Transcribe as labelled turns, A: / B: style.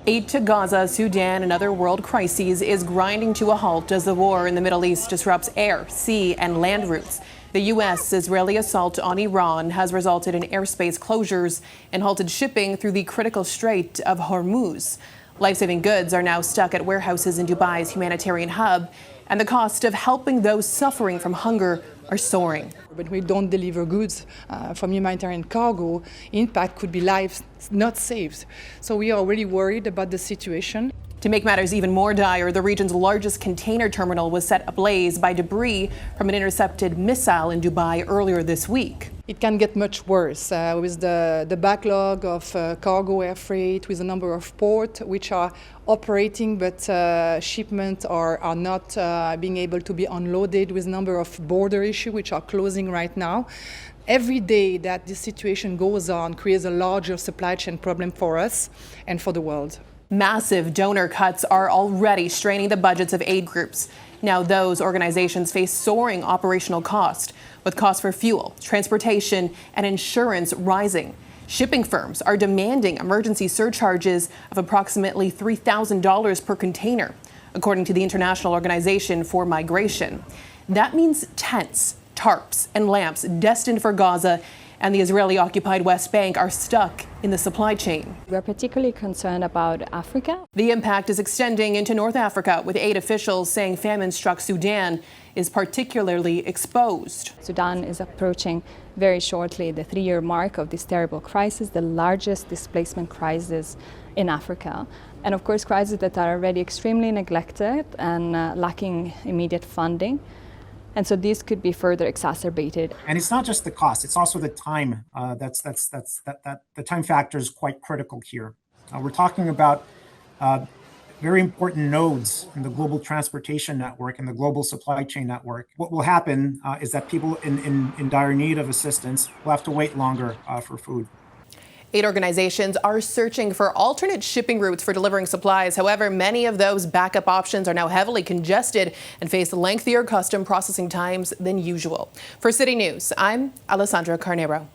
A: Aid to Gaza, Sudan, and other world crises is grinding to a halt as the war in the Middle East disrupts air, sea, and land routes. The U.S.-Israeli assault on Iran has resulted in airspace closures and halted shipping through the critical Strait of Hormuz. Life-saving goods are now stuck at warehouses in Dubai's humanitarian hub, and the cost of helping those suffering from hunger are soaring.
B: When we don't deliver goods from humanitarian cargo, impact could be lives not saved. So we are really worried about the situation.
A: To make matters even more dire, the region's largest container terminal was set ablaze by debris from an intercepted missile in Dubai earlier this week.
B: It can get much worse with the backlog of cargo air freight, with a number of ports which are operating but shipments are not being able to be unloaded, with a number of border issues which are closing right now. Every day that this situation goes on creates a larger supply chain problem for us and for the world.
A: Massive donor cuts are already straining the budgets of aid groups. Now those organizations face soaring operational costs, with costs for fuel, transportation, and insurance rising. Shipping firms are demanding emergency surcharges of approximately $3,000 per container, according to the International Organization for Migration. That means tents, tarps, and lamps destined for Gaza and the Israeli-occupied West Bank are stuck in the supply chain.
C: We're particularly concerned about Africa.
A: The impact is extending into North Africa, with aid officials saying famine-struck Sudan is particularly exposed.
C: Sudan is approaching very shortly the 3-year mark of this terrible crisis, the largest displacement crisis in Africa. And of course, crises that are already extremely neglected and lacking immediate funding. And so this could be further exacerbated.
D: And it's not just the cost; it's also the time. The time factor is quite critical here. We're talking about very important nodes in the global transportation network and the global supply chain network. What will happen is that people in dire need of assistance will have to wait longer for food.
A: Aid organizations are searching for alternate shipping routes for delivering supplies. However, many of those backup options are now heavily congested and face lengthier custom processing times than usual. For City News, I'm Alessandra Carneiro.